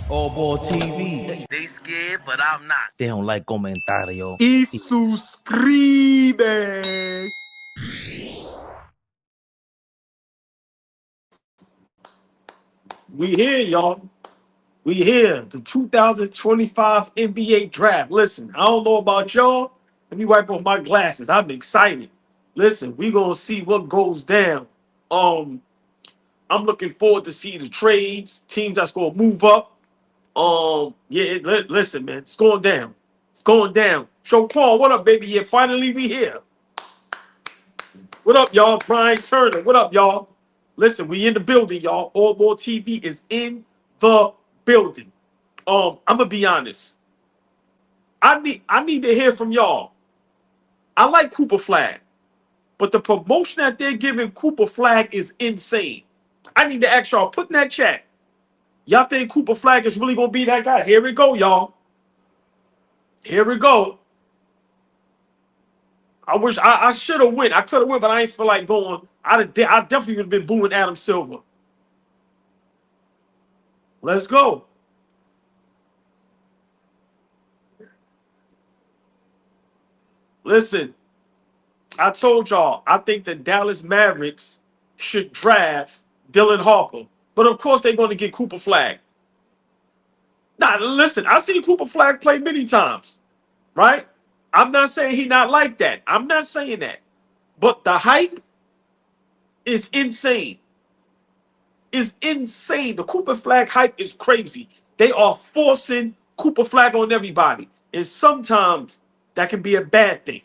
AllBall TV. They scared, but I'm not. They don't like comentario. Y suscribe. We here, y'all. We here. The 2025 NBA draft. Listen, I don't know about y'all. Let me wipe off my glasses. I'm excited. Listen, we gonna see what goes down. I'm looking forward to see the trades, teams that's gonna move up. Listen, man, it's going down. It's going down. Show Paul, what up, baby? Yeah, finally we here. What up, y'all? Brian Turner, what up, y'all? Listen, we in the building, y'all. AllBall TV is in the building. I'm gonna be honest. I need to hear from y'all. I like Cooper Flag, but the promotion that they're giving Cooper Flag is insane. I need to ask y'all, put in that chat. Y'all think Cooper Flag is really gonna be that guy? Here we go, y'all. Here we go. I wish I should have went. I could have went, but I ain't feel like going. I definitely would have been booing Adam Silver. Let's go. Listen, I told y'all, I think the Dallas Mavericks should draft Dylan Harper. But of course, they're going to get Cooper Flag. Now, listen, I've seen Cooper Flag play many times, right? I'm not saying he not like that. I'm not saying that. But the hype is insane. Is insane. The Cooper Flag hype is crazy. They are forcing Cooper Flag on everybody. And sometimes that can be a bad thing.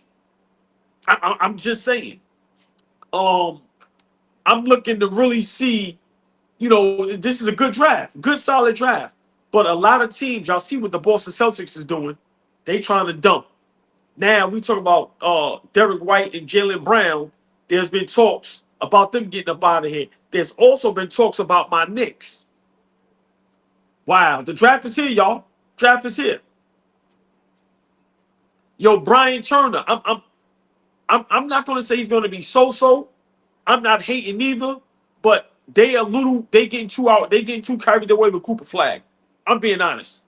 I'm just saying. I'm looking to really see, this is a good draft. Good, solid draft. But a lot of teams, y'all see what the Boston Celtics is doing. They trying to dump. Now, we talk about Derek White and Jaylen Brown. There's been talks about them getting up out of here. There's also been talks about my Knicks. Wow, the draft is here, y'all. Draft is here. Yo, Brian Turner. I'm not going to say he's going to be so-so. I'm not hating either. But they getting too carried away with Cooper Flag. I'm being honest.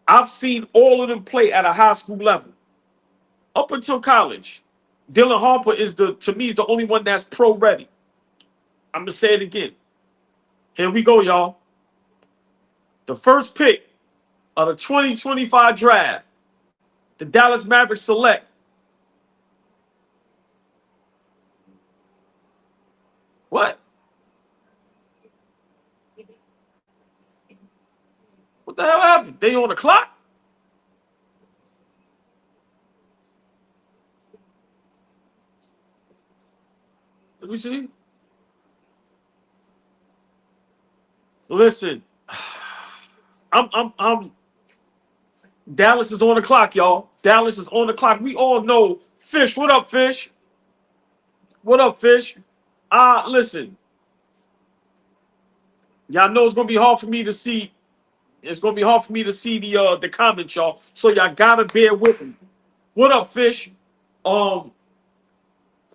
I've seen all of them play at a high school level. Up until college. Dylan Harper to me is the only one that's pro ready. I'm gonna say it again. Here we go, y'all. The first pick of the 2025 draft, the Dallas Mavericks select what? What the hell happened? They on the clock? Let me see. Listen, I'm Dallas is on the clock, y'all. Dallas is on the clock. We all know Fish. What up, Fish? What up, Fish? Listen. Y'all know it's gonna be hard for me to see. It's gonna be hard for me to see the comments, y'all. So y'all gotta bear with me. What up, Fish? Who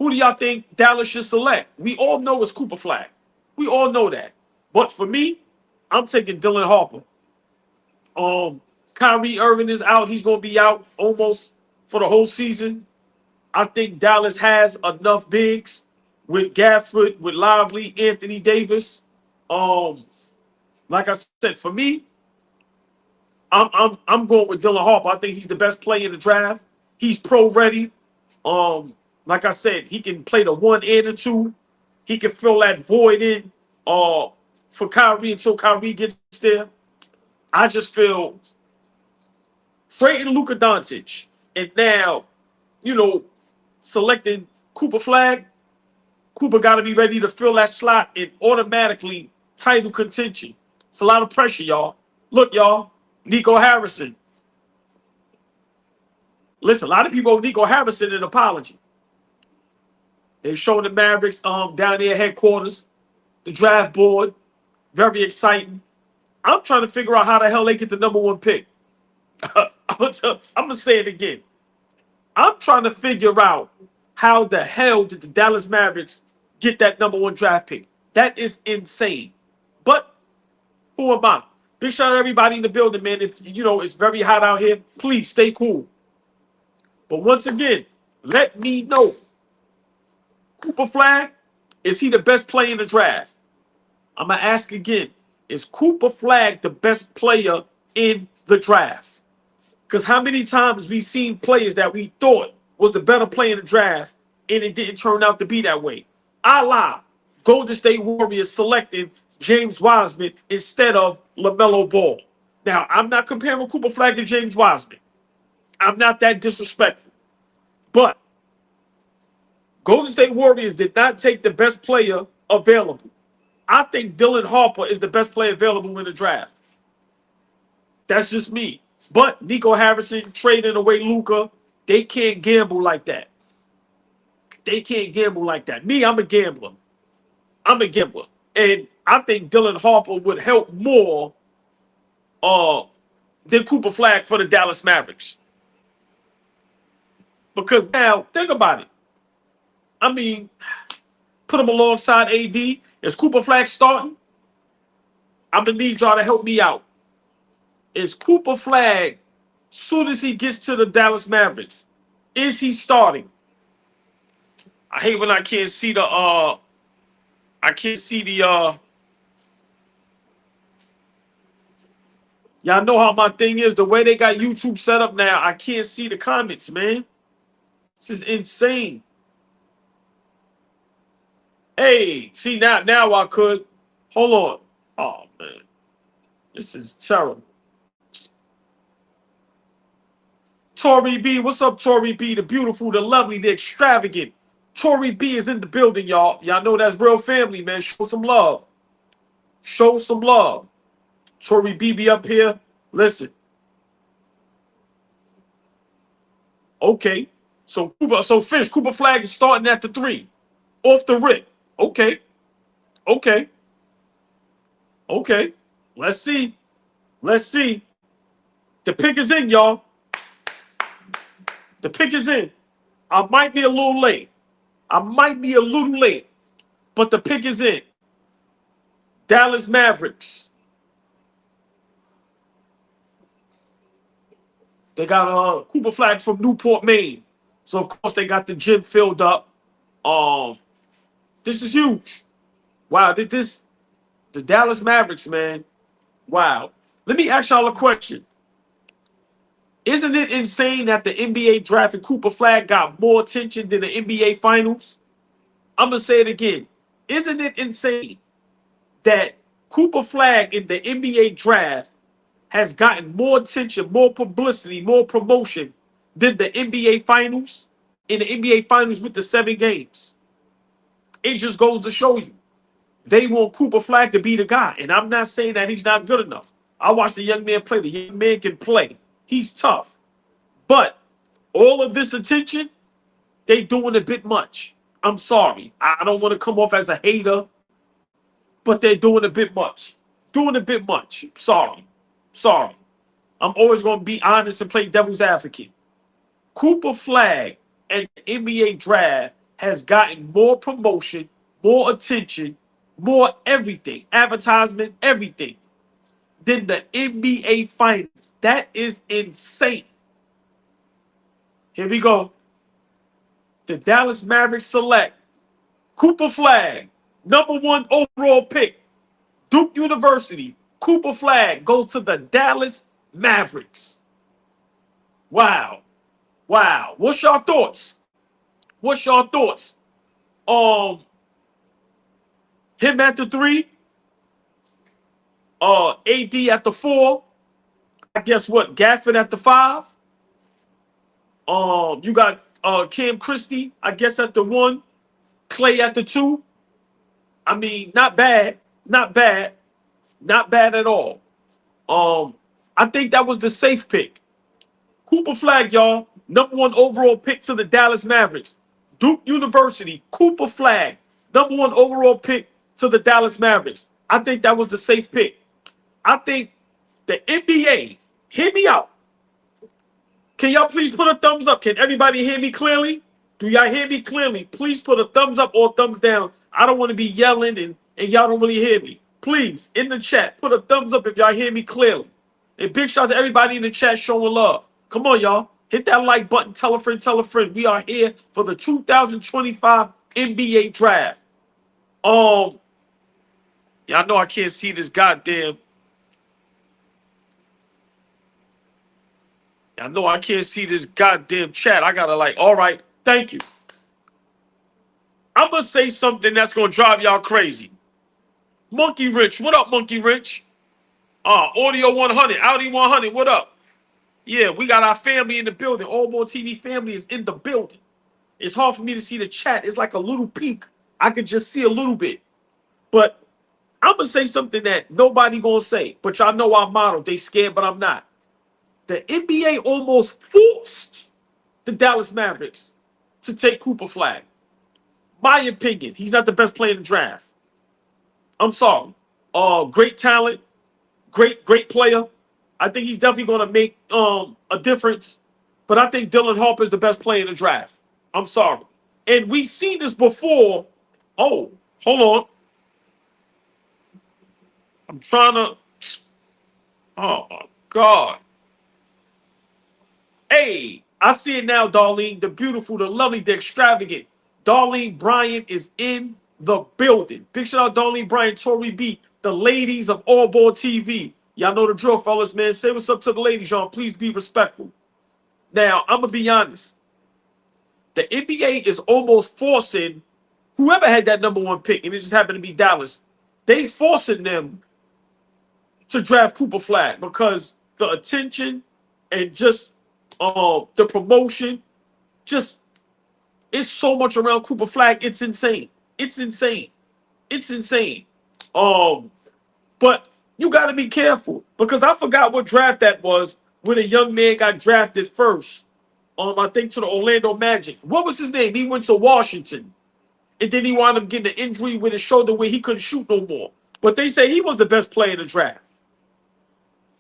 do y'all think Dallas should select? We all know it's Cooper Flag. We all know that. But for me, I'm taking Dylan Harper. Kyrie Irving is out. He's gonna be out almost for the whole season. I think Dallas has enough bigs with Gafford, with Lively, Anthony Davis. Like I said, for me, I'm going with Dylan Harper. I think he's the best player in the draft. He's pro ready. Like I said, he can play the 1 and the 2. He can fill that void in for Kyrie until Kyrie gets there. I just feel trading Luka Doncic and now, selecting Cooper Flag. Cooper got to be ready to fill that slot and automatically title contention. It's a lot of pressure, y'all. Look, y'all, Nico Harrison. Listen, a lot of people owe Nico Harrison an apology. They're showing the Mavericks down there headquarters, the draft board. Very exciting. I'm trying to figure out how the hell they get the #1 pick. I'm going to say it again. I'm trying to figure out how the hell did the Dallas Mavericks get that #1 draft pick. That is insane. But who am I? Big shout out to everybody in the building, man. If you know it's very hot out here, please stay cool. But once again, let me know. Cooper Flag, is he the best player in the draft? I'm going to ask again. Is Cooper Flag the best player in the draft? Because how many times we seen players that we thought was the better player in the draft and it didn't turn out to be that way? A la Golden State Warriors selecting James Wiseman instead of LaMelo Ball. Now, I'm not comparing Cooper Flag to James Wiseman. I'm not that disrespectful. But Golden State Warriors did not take the best player available. I think Dylan Harper is the best player available in the draft. That's just me. But Nico Harrison trading away Luka, they can't gamble like that. They can't gamble like that. Me, I'm a gambler. I'm a gambler. And I think Dylan Harper would help more than Cooper Flag for the Dallas Mavericks. Because now, think about it. I mean, put him alongside AD. Is Cooper Flag starting? I'm going to need y'all to help me out. Is Cooper Flag, soon as he gets to the Dallas Mavericks, is he starting? I hate when I can't see the y'all know how my thing is. The way they got YouTube set up now, I can't see the comments, man. This is insane. Hey, see now I could. Hold on. Oh man. This is terrible. Tori B, what's up, Tori B? The beautiful, the lovely, the extravagant. Tori B is in the building, y'all. Y'all know that's real family, man. Show some love. Show some love. Tori B be up here. Listen. Okay. So Cooper Flag is starting at the 3. Off the rip. Okay. Okay. Okay. Let's see. Let's see. The pick is in, y'all. The pick is in. I might be a little late. But the pick is in. Dallas Mavericks. They got Cooper Flag from Newport, Maine. So, of course, they got the gym filled up. This is huge. Wow, the Dallas Mavericks, man. Wow. Let me ask y'all a question. Isn't it insane that the NBA draft and Cooper Flag got more attention than the NBA Finals? I'm going to say it again. Isn't it insane that Cooper Flag in the NBA draft has gotten more attention, more publicity, more promotion than the NBA Finals? In the NBA Finals with the 7 games. It just goes to show you. They want Cooper Flag to be the guy. And I'm not saying that he's not good enough. I watched the young man play. The young man can play. He's tough. But all of this attention, they doing a bit much. I'm sorry. I don't want to come off as a hater, but they're doing a bit much. Doing a bit much. Sorry. Sorry. I'm always going to be honest and play devil's advocate. Cooper Flag and the NBA draft has gotten more promotion, more attention, more everything, advertisement, everything, than the NBA Finals. That is insane. Here we go. The Dallas Mavericks select Cooper Flag, #1 overall pick, Duke University. Cooper Flag goes to the Dallas Mavericks. Wow. Wow. What's your thoughts? What's your thoughts? Him at the 3. AD at the 4. I guess what? Gafford at the 5. You got Cam Christie, I guess, at the 1. Clay at the 2. I mean, not bad. Not bad. Not bad at all. I think that was the safe pick. Cooper Flag, y'all. #1 overall pick to the Dallas Mavericks. Duke University, Cooper Flag. #1 overall pick to the Dallas Mavericks. I think that was the safe pick. I think the NBA, hear me out. Can y'all please put a thumbs up? Can everybody hear me clearly? Do y'all hear me clearly? Please put a thumbs up or thumbs down. I don't want to be yelling and y'all don't really hear me. Please, in the chat, put a thumbs up if y'all hear me clearly. And big shout out to everybody in the chat showing love. Come on, y'all. Hit that like button. Tell a friend, tell a friend. We are here for the 2025 NBA draft. Y'all know I can't see this goddamn. I know I can't see this goddamn chat. I gotta like, all right, thank you. I'm gonna say something that's gonna drive y'all crazy. Monkey Rich, what up, Monkey Rich? Audio 100, Audi 100, what up? Yeah, we got our family in the building. AllBall TV family is in the building. It's hard for me to see the chat. It's like a little peek. I could just see a little bit. But I'm gonna say something that nobody gonna say. But y'all know our motto. They scared, but I'm not. The NBA almost forced the Dallas Mavericks to take Cooper Flag. My opinion, he's not the best player in the draft. I'm sorry. Great talent, great player. I think he's definitely going to make a difference. But I think Dylan Harper is the best player in the draft. I'm sorry. And we've seen this before. Oh, hold on. I'm trying to. Oh, my God. Hey, I see it now, Darlene. The beautiful, the lovely, the extravagant. Darlene Bryant is in the building. Big shout out Darlene Bryant, Tori B, the ladies of AllBall TV. Y'all know the drill, fellas, man. Say what's up to the ladies, y'all. Please be respectful. Now, I'm going to be honest. The NBA is almost forcing whoever had that number one pick, and it just happened to be Dallas, they forcing them to draft Cooper Flag because the attention and just the promotion, just it's so much around Cooper Flag. It's insane. It's insane. It's insane. But you got to be careful because I forgot what draft that was when a young man got drafted first. I think to the Orlando Magic. What was his name? He went to Washington, and then he wound up getting an injury with his shoulder where he couldn't shoot no more. But they say he was the best player in the draft.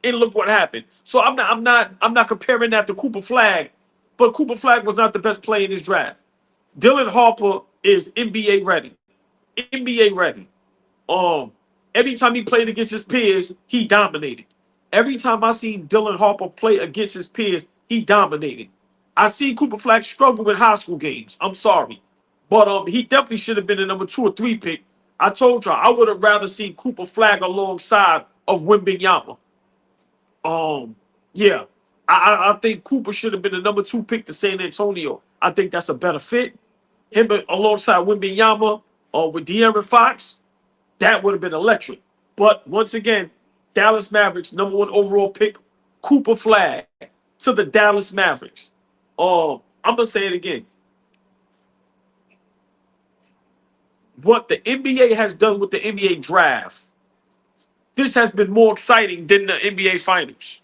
And look what happened. So I'm not comparing that to Cooper Flag, but Cooper Flag was not the best player in his draft. Dylan Harper is NBA ready. NBA ready. Every time he played against his peers, he dominated. Every time I seen Dylan Harper play against his peers, he dominated. I seen Cooper Flag struggle with high school games. I'm sorry. But he definitely should have been a number 2 or 3 pick. I told y'all I would have rather seen Cooper Flag alongside of Wembanyama. Yeah. I think Cooper should have been the number 2 pick to San Antonio. I think that's a better fit. Him alongside Wembanyama with De'Aaron Fox, that would have been electric. But once again, Dallas Mavericks, number 1 overall pick, Cooper Flag to the Dallas Mavericks. I'm going to say it again. What the NBA has done with the NBA draft, this has been more exciting than the NBA Finals.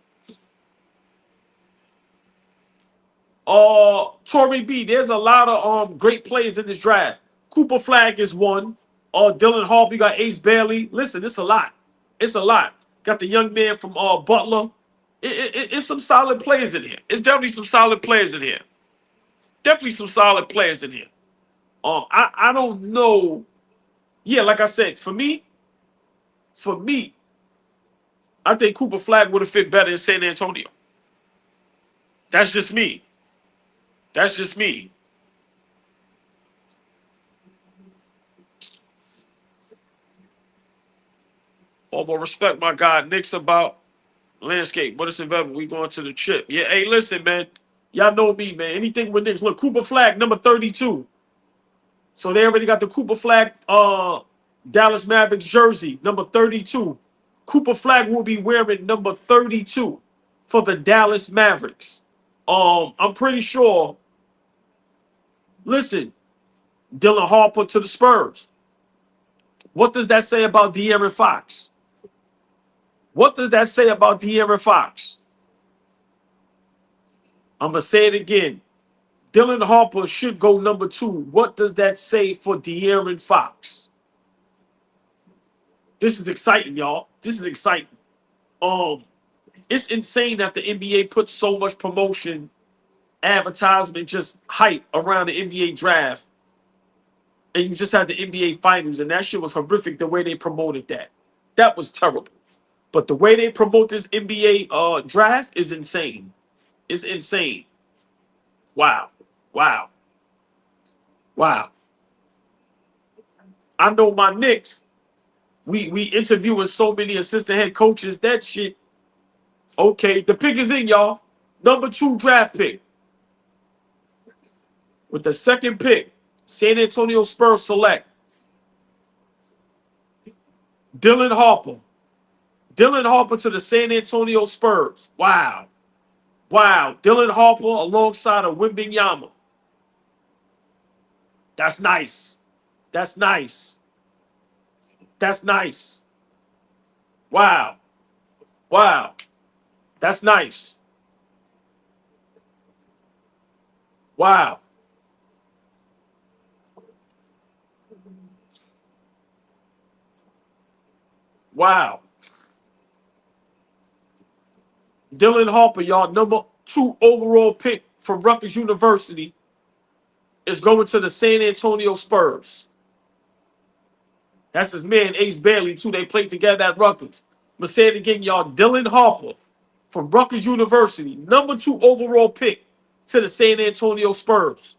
Tori B, there's a lot of great players in this draft. Cooper Flag is one. Dylan Harper, you got Ace Bailey. Listen, it's a lot. It's a lot. Got the young man from Butler. It's some solid players in here. It's definitely some solid players in here. Definitely some solid players in here. I don't know. Yeah, like I said, for me, I think Cooper Flag would have fit better in San Antonio. That's just me. That's just me. All more respect, my guy. Knicks about landscape. What is investment? We going to the chip. Yeah, hey, listen, man. Y'all know me, man. Anything with Knicks. Look, Cooper Flag, number 32. So they already got the Cooper Flag Dallas Mavericks jersey, number 32. Cooper Flag will be wearing number 32 for the Dallas Mavericks. I'm pretty sure. Listen, Dylan Harper to the Spurs. What does that say about De'Aaron Fox? What does that say about De'Aaron Fox? I'm going to say it again. Dylan Harper should go number 2. What does that say for De'Aaron Fox? This is exciting, y'all. This is exciting. It's insane that the NBA puts so much promotion, advertisement, just hype around the NBA draft. And you just had the NBA Finals, and that shit was horrific the way they promoted that. That was terrible. But the way they promote this NBA draft is insane. It's insane. Wow. Wow. Wow. I know my Knicks. We interviewing so many assistant head coaches. That shit. Okay, the pick is in, y'all. Number 2 draft pick. With the second pick, San Antonio Spurs select Dylan Harper. Dylan Harper to the San Antonio Spurs. Wow. Wow. Dylan Harper alongside of Wembanyama. That's nice. That's nice. That's nice. Wow. Wow. That's nice. Wow. Wow. Dylan Harper, y'all, number 2 overall pick from Rutgers University, is going to the San Antonio Spurs. That's his man, Ace Bailey, too. They played together at Rutgers. I'm going to say it again, y'all. Dylan Harper from Rutgers University, number 2 overall pick to the San Antonio Spurs.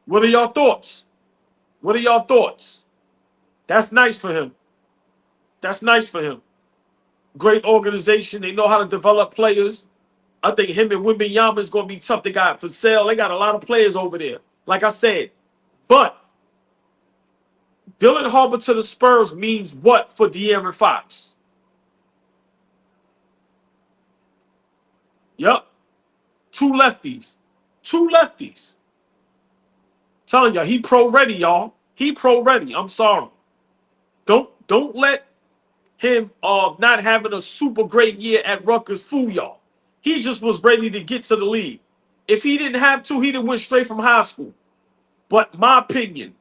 What are y'all thoughts? What are y'all thoughts? That's nice for him. That's nice for him. Great organization. They know how to develop players. I think him and Wembanyama is going to be tough. They got for sale. They got a lot of players over there. Like I said. But Dylan Harper to the Spurs means what for De'Aaron Fox? Yep. 2 lefties. 2 lefties. Telling y'all, he pro ready, y'all. He pro ready. I'm sorry. Don't let him not having a super great year at Rutgers fool y'all. He just was ready to get to the league. If he didn't have to, he'd have went straight from high school. But my opinion,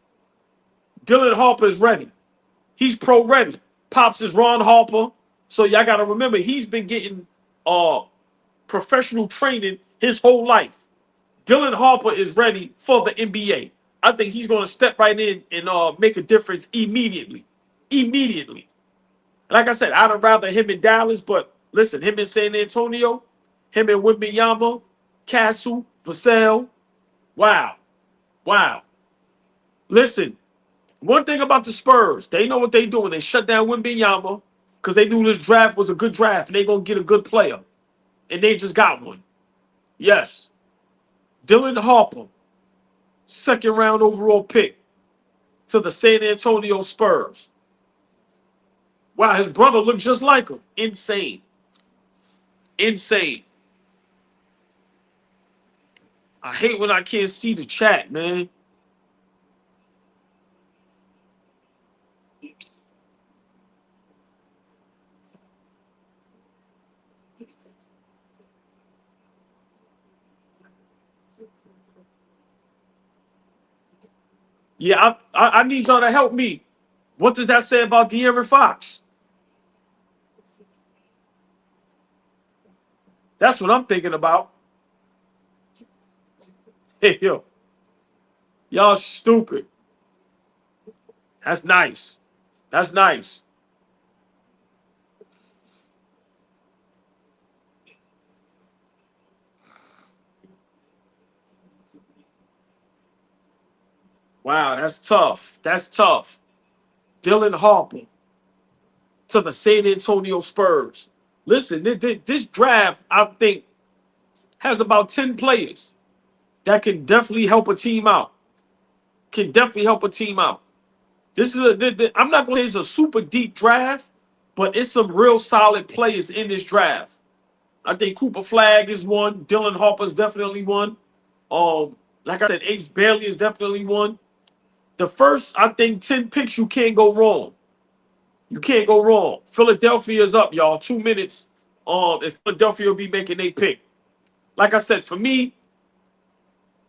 Dylan Harper is ready. He's pro ready. Pops is Ron Harper. So y'all got to remember, he's been getting professional training his whole life. Dylan Harper is ready for the NBA. I think he's going to step right in and make a difference immediately. Immediately. Like I said, I'd rather him in Dallas, but listen, him in San Antonio, him in Wembanyama, Castle, Vassell. Wow. Wow. Listen, one thing about the Spurs, they know what they doing. They shut down Wembanyama because they knew this draft was a good draft and they're going to get a good player. And they just got one. Yes. Dylan Harper, 2nd round overall pick to the San Antonio Spurs. Wow, his brother looked just like him. Insane. Insane. I hate when I can't see the chat, man. Yeah, I need y'all to help me. What does that say about De'Aaron Fox? That's what I'm thinking about. Hey, yo. Y'all stupid. That's nice. That's nice. Wow, that's tough. That's tough. Dylan Harper to the San Antonio Spurs. Listen, this draft, I think, has about 10 players that can definitely help a team out. Can definitely help a team out. This is I'm not going to say it's a super deep draft, but it's some real solid players in this draft. I think Cooper Flag is one. Dylan Harper is definitely one. Like I said, Ace Bailey is definitely one. The first, I think, 10 picks, you can't go wrong. You can't go wrong. Philadelphia is up, y'all. 2 minutes. If Philadelphia will be making a pick. Like I said, for me,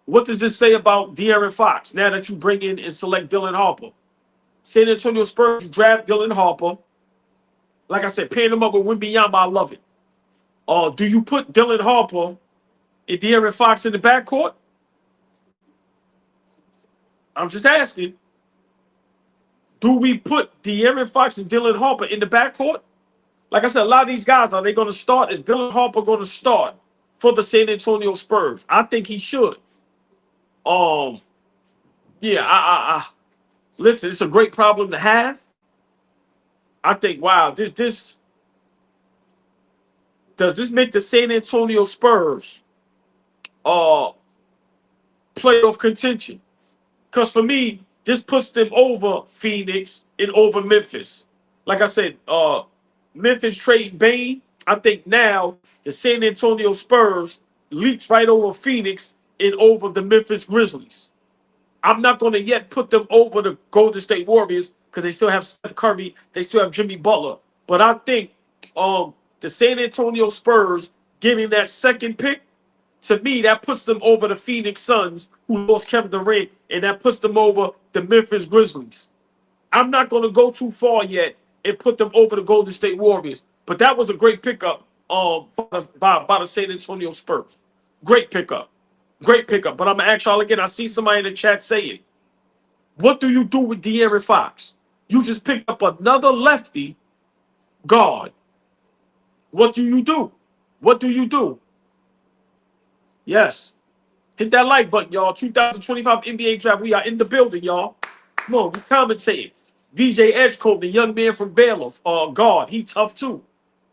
what does this say about De'Aaron Fox now that you bring in and select Dylan Harper? San Antonio Spurs draft Dylan Harper. Like I said, pairing him up with Wembanyama, I love it. Do you put Dylan Harper and De'Aaron Fox in the backcourt? I'm just asking. Do we put De'Aaron Fox and Dylan Harper in the backcourt? Like I said, a lot of these guys, are they going to start? Is Dylan Harper going to start for the San Antonio Spurs? I think he should. Yeah, listen, it's a great problem to have. I think, wow, this does this make the San Antonio Spurs playoff contention? Because for me, this puts them over Phoenix and over Memphis. Like I said, Memphis trade Bane. I think now the San Antonio Spurs leaps right over Phoenix and over the Memphis Grizzlies. I'm not going to yet put them over the Golden State Warriors because they still have Steph Curry. They still have Jimmy Butler. But I think the San Antonio Spurs getting that second pick, to me, that puts them over the Phoenix Suns, who lost Kevin Durant, and that puts them over the Memphis Grizzlies. I'm not going to go too far yet and put them over the Golden State Warriors. But that was a great pickup by the San Antonio Spurs. Great pickup. Great pickup. But I'm going to ask y'all again. I see somebody in the chat saying, what do you do with De'Aaron Fox? You just picked up another lefty guard. What do you do? What do you do? Yes. Hit that like button, y'all. 2025 NBA draft. We are in the building, y'all. Come on, we commentating. VJ Edgecoat, the young man from Baylor, guard. He tough too.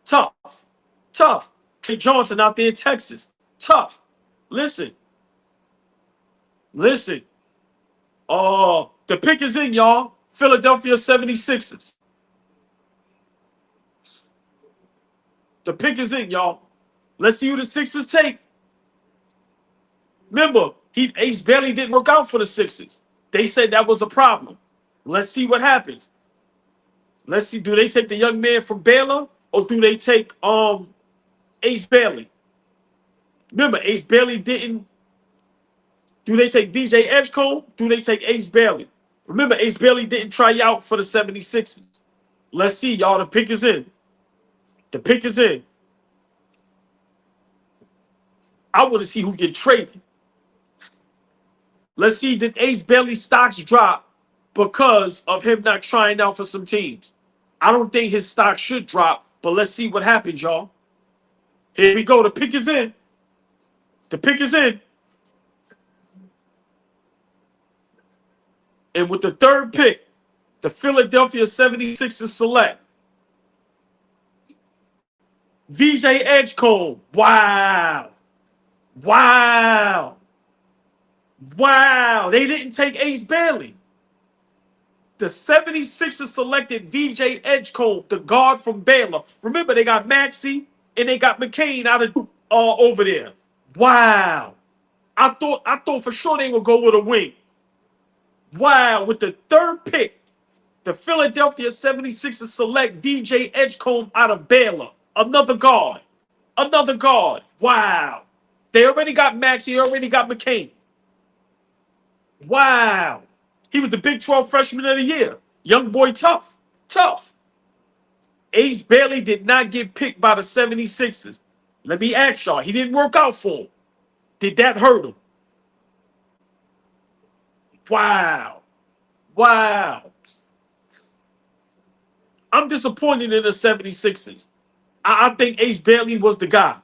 Tough. Tough. Trey Johnson out there in Texas. Tough. Listen. Listen. The pick is in, y'all. Philadelphia 76ers. The pick is in, y'all. Let's see who the Sixers take. Remember, Ace Bailey didn't work out for the Sixers. They said that was the problem. Let's see what happens. Let's see, do they take the young man from Baylor or do they take Ace Bailey? Remember, Ace Bailey didn't. Do they take VJ Edgecoat? Do they take Ace Bailey? Remember, Ace Bailey didn't try out for the 76ers. Let's see, y'all. The pick is in. The pick is in. I want to see who get traded. Let's see, did Ace Bailey's stocks drop because of him not trying out for some teams? I don't think his stock should drop, but let's see what happens, y'all. Here we go. The pick is in. The pick is in. And with the third pick, the Philadelphia 76ers select VJ Edgecoat. Wow. Wow. Wow. They didn't take Ace Bailey. The 76ers selected VJ Edgecoat, the guard from Baylor. Remember, they got Maxey and they got McCain out of over there. Wow. I thought for sure they would go with a wing. Wow. With the third pick, the Philadelphia 76ers select VJ Edgecoat out of Baylor. Another guard. Another guard. Wow. They already got Maxey. They already got McCain. Wow. He was the Big 12 Freshman of the Year. Young boy tough. Tough. Ace Bailey did not get picked by the 76ers. Let me ask y'all. He didn't work out for him. Did that hurt him? Wow. Wow. I'm disappointed in the 76ers. I think Ace Bailey was the guy.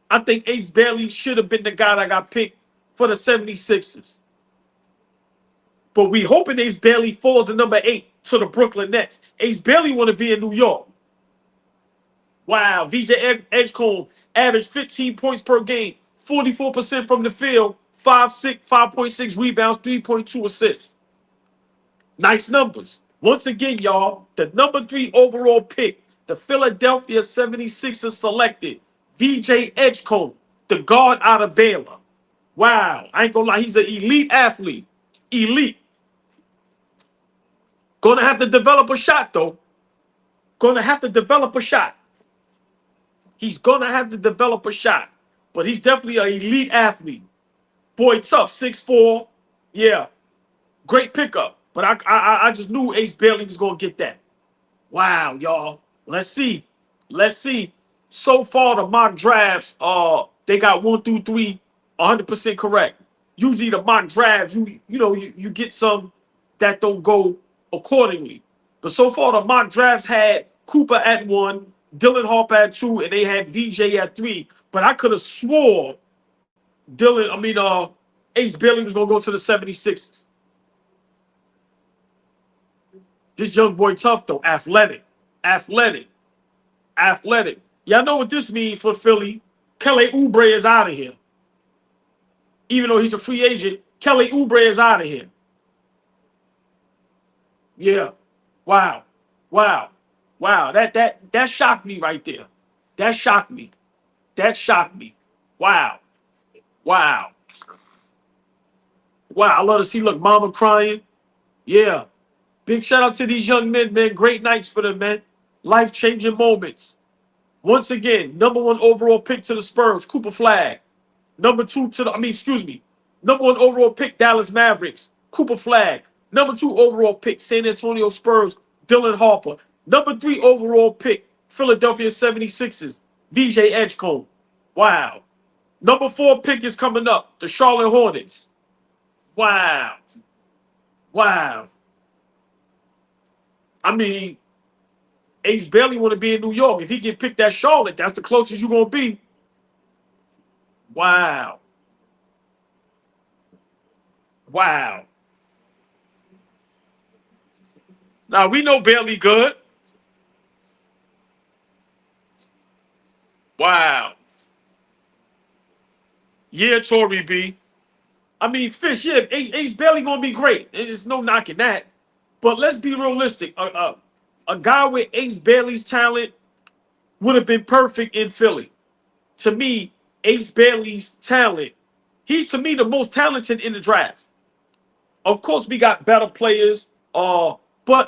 I think Ace Bailey should have been the guy that got picked for the 76ers. But we hoping Ace Bailey falls to number 8 to the Brooklyn Nets. Ace Bailey want to be in New York. Wow. VJ Edgecoat averaged 15 points per game, 44% from the field, 5.6 rebounds, 3.2 assists. Nice numbers. Once again, y'all, the number 3 overall pick, the Philadelphia 76ers selected VJ Edgecoat, the guard out of Baylor. Wow. I ain't gonna lie, he's an elite athlete. Elite. Gonna have to develop a shot, though. Gonna have to develop a shot. He's gonna have to develop a shot. But he's definitely an elite athlete. Boy, tough. 6'4". Yeah. Great pickup. But I just knew Ace Bailey was gonna get that. Wow, y'all. Let's see. Let's see. So far, the mock drafts, they got 1 through 3, 100% correct. usually the mock drafts, you get some that don't go accordingly. But so far, the mock drafts had Cooper at 1, Dylan Harper at 2, and they had VJ at 3. But I could have swore Ace Bailey was gonna go to the 76ers. This young boy tough though, athletic. Y'all know what this means for Philly. Kelly Oubre is out of here. Even though he's a free agent, Kelly Oubre is out of here. Yeah. Wow. That shocked me right there. That shocked me. Wow. I love to see, look, mama crying. Yeah. Big shout out to these young men, man. Great nights for them, man. Life-changing moments. Once again, #1 overall pick to the Spurs, Cooper Flag. Number 1 overall pick, Dallas Mavericks, Cooper Flag. Number 2 overall pick, San Antonio Spurs, Dylan Harper. Number 3 overall pick, Philadelphia 76ers, VJ Edgecombe. Wow. Number 4 pick is coming up, the Charlotte Hornets. Wow. I mean, Ace Bailey want to be in New York. If he can pick that Charlotte, that's the closest you're going to be. Wow. Now, we know Bailey good. Wow. Yeah, Tory B. I mean, Fish, yeah, Ace Bailey going to be great. There's no knocking that. But let's be realistic. A guy with Ace Bailey's talent would have been perfect in Philly. To me, Ace Bailey's talent, he's to me the most talented in the draft. Of course, we got better players, but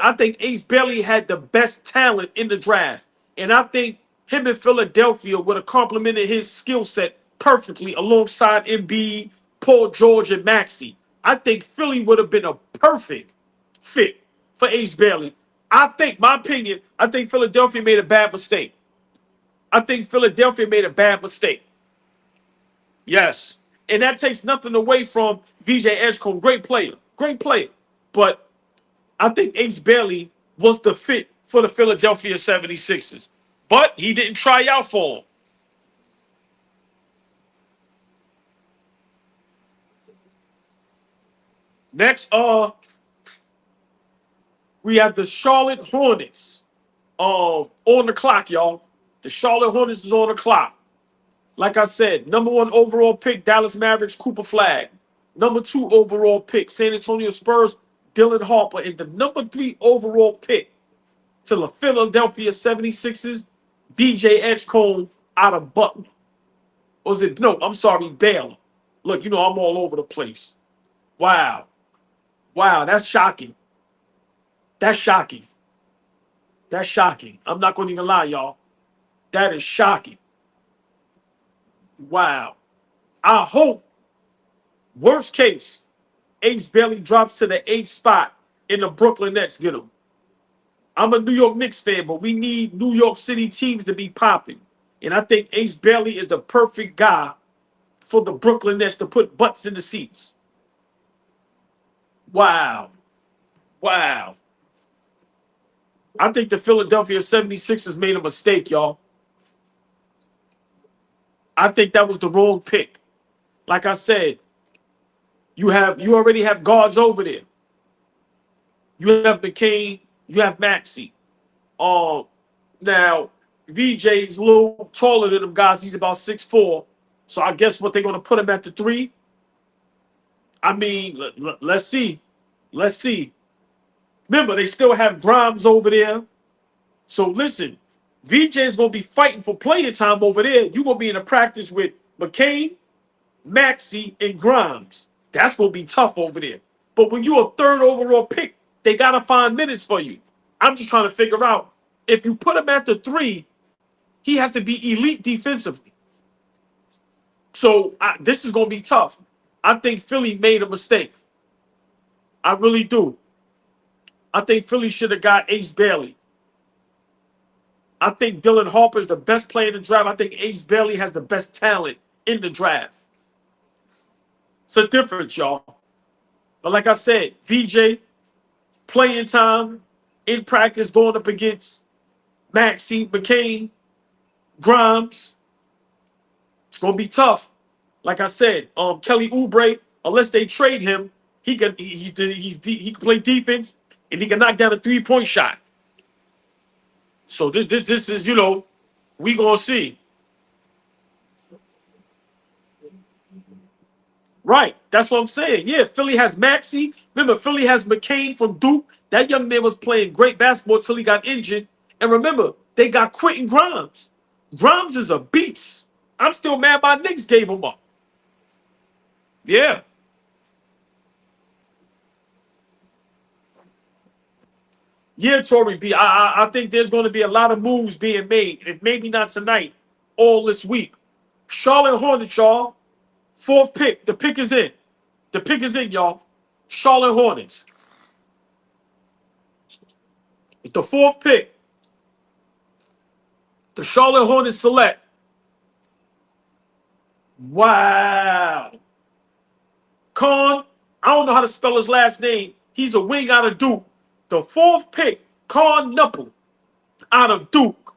I think Ace Bailey had the best talent in the draft. And I think him in Philadelphia would have complemented his skill set perfectly alongside Embiid, Paul George, and Maxey. I think Philly would have been a perfect fit for Ace Bailey. My opinion, I think Philadelphia made a bad mistake. Yes. And that takes nothing away from VJ Edgecombe. Great player. But I think Ace Bailey was the fit for the Philadelphia 76ers. But he didn't try out for him. Next, we have the Charlotte Hornets on the clock, y'all. The Charlotte Hornets is on the clock. Like I said, #1 overall pick, Dallas Mavericks, Cooper Flag. Number 2 overall pick, San Antonio Spurs, Dylan Harper. And the number 3 overall pick to the Philadelphia 76ers, VJ Edgecombe out of Butler. Baylor. Look, I'm all over the place. Wow, that's shocking. I'm not going to even lie, y'all. That is shocking. Wow. I hope, worst case, Ace Bailey drops to the 8th spot and the Brooklyn Nets get him. I'm a New York Knicks fan, but we need New York City teams to be popping. And I think Ace Bailey is the perfect guy for the Brooklyn Nets to put butts in the seats. Wow. I think the Philadelphia 76ers made a mistake, y'all. I think that was the wrong pick. Like I said, you already have guards over there. You have McCain, you have Maxey. Now, VJ's a little taller than them guys. He's about 6'4". So I guess what they're going to put him at the 3. I mean, let's see. Remember, they still have Grimes over there. So listen, VJ's going to be fighting for playing time over there. You're going to be in a practice with McCain, Maxey, and Grimes. That's going to be tough over there. But when you're a 3rd overall pick, they got to find minutes for you. I'm just trying to figure out, if you put him at the 3, he has to be elite defensively. So this is going to be tough. I think Philly made a mistake. I really do. I think Philly should have got Ace Bailey. I think Dylan Harper is the best player in the draft. I think Ace Bailey has the best talent in the draft. It's a difference, y'all. But like I said, VJ, playing time, in practice, going up against Maxey, McCain, Grimes. It's gonna be tough. Like I said, Kelly Oubre, unless they trade him, he can he can play defense and he can knock down a 3-point shot. So this is, you know, we gonna see. Right. That's what I'm saying. Yeah, Philly has Maxey. Remember, Philly has McCain from Duke. That young man was playing great basketball until he got injured. And remember, they got Quentin Grimes. Grimes is a beast. I'm still mad my Knicks gave him up. Yeah. Yeah, Tory B. I think there's going to be a lot of moves being made. If maybe not tonight, all this week. Charlotte Hornets, y'all. 4th pick. The pick is in. The pick is in, y'all. Charlotte Hornets. With the 4th pick, the Charlotte Hornets select. Wow. Khan, I don't know how to spell his last name. He's a wing out of Duke. The 4th pick, Khan Knuppel, out of Duke.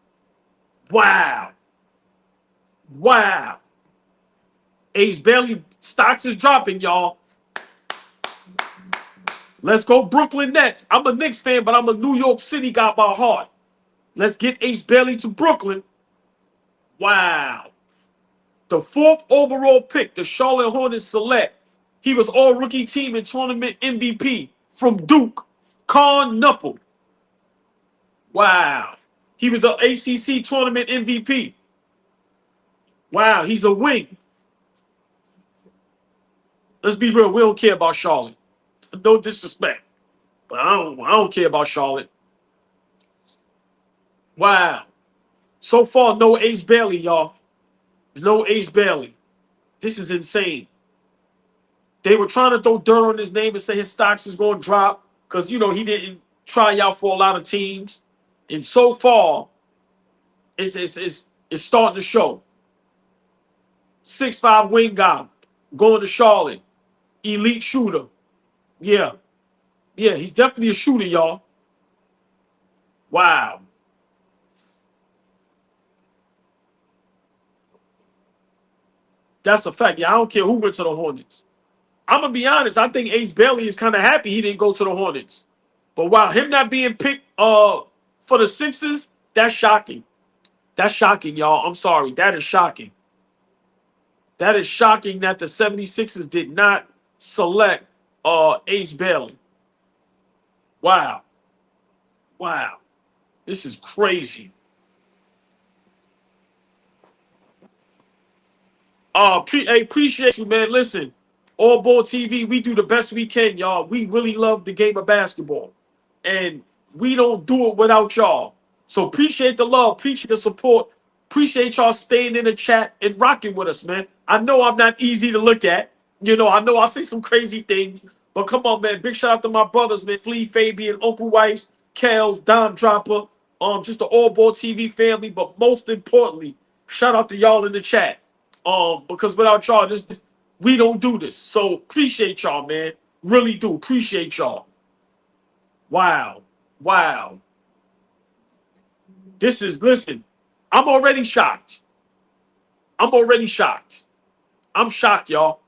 Wow. Wow. Ace Bailey stocks is dropping, y'all. Let's go Brooklyn Nets. I'm a Knicks fan, but I'm a New York City guy by heart. Let's get Ace Bailey to Brooklyn. Wow. The 4th overall pick, the Charlotte Hornets select. He was all-rookie team and tournament MVP from Duke, Khan Knuppel. Wow. He was the ACC tournament MVP. Wow, he's a wing. Let's be real, we don't care about Charlotte. No disrespect, but I don't care about Charlotte. Wow. So far, no Ace Bailey, y'all. No Ace Bailey. This is insane. They were trying to throw dirt on his name and say his stocks is going to drop because, you know, he didn't try out for a lot of teams. And so far, it's starting to show. 6'5" wing guy going to Charlotte. Elite shooter. Yeah. Yeah, he's definitely a shooter, y'all. Wow. That's a fact. Yeah, I don't care who went to the Hornets. I'm going to be honest. I think Ace Bailey is kind of happy he didn't go to the Hornets. But wow, him not being picked for the Sixers, that's shocking. That's shocking, y'all. I'm sorry. That is shocking. That is shocking that the 76ers did not select Ace Bailey. Wow. Wow. This is crazy. Appreciate you, man. Listen, AllBall TV, we do the best we can, y'all. We really love the game of basketball. And we don't do it without y'all. So appreciate the love, appreciate the support, appreciate y'all staying in the chat and rocking with us, man. I know I'm not easy to look at. You know I say some crazy things, but come on, man. Big shout out to my brothers, man. Flea, Fabian, Uncle Weiss, Kels, Don Dropper, just the AllBall TV family. But most importantly, shout out to y'all in the chat. Because without y'all, we don't do this. So appreciate y'all, man. Really do. Appreciate y'all. Wow. Wow. Listen, I'm already shocked. I'm already shocked. I'm shocked, y'all.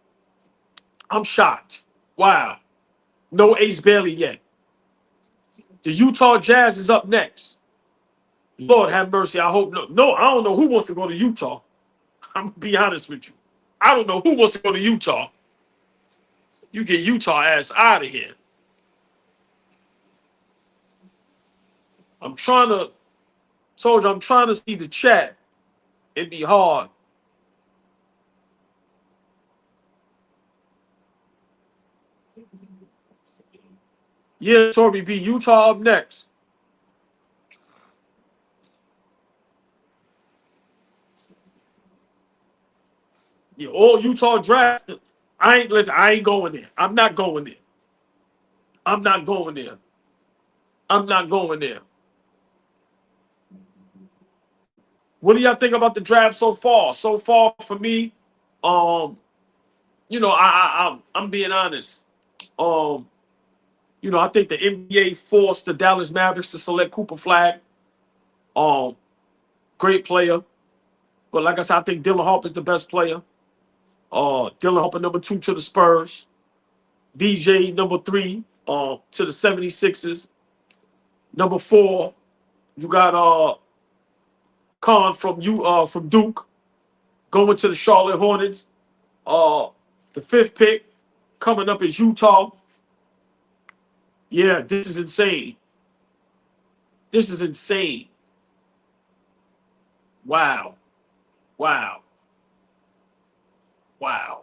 I'm shocked. Wow. No Ace Bailey yet. The Utah Jazz is up next. Lord have mercy. I hope no. No, I don't know who wants to go to Utah. I'm going to be honest with you. I don't know who wants to go to Utah. You get Utah ass out of here. I'm trying to see the chat. It'd be hard. Yeah, Tory B. Utah up next. Yeah, all Utah draft. I ain't going there. I'm not going there. I'm not going there. I'm not going there. What do y'all think about the draft so far? So far for me, I'm being honest. I think the NBA forced the Dallas Mavericks to select Cooper Flag. Um, Great player. But like I said, I think Dylan Harper's the best player. Dylan Harper #2 to the Spurs. BJ #3 to the 76ers. #4, you got Khan from Duke going to the Charlotte Hornets. The 5th pick coming up is Utah. Yeah, this is insane. This is insane. Wow. Wow. Wow.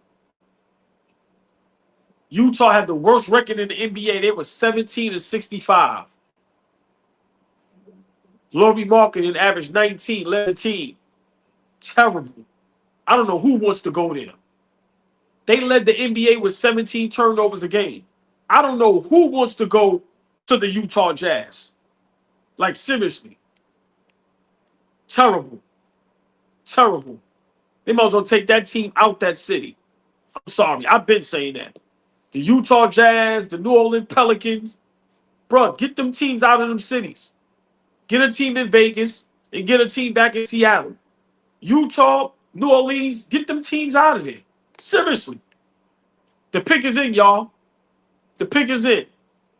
Utah had the worst record in the NBA. They were 17-65. Laurie Marketing averaged 19, led the team. Terrible. I don't know who wants to go there. They led the NBA with 17 turnovers a game. I don't know who wants to go to the Utah Jazz. Like, seriously. Terrible. Terrible. They might as well take that team out that city. I'm sorry. I've been saying that. The Utah Jazz, the New Orleans Pelicans. Bruh, get them teams out of them cities. Get a team in Vegas and get a team back in Seattle. Utah, New Orleans, get them teams out of there. Seriously. The pick is in, y'all. The pick is in.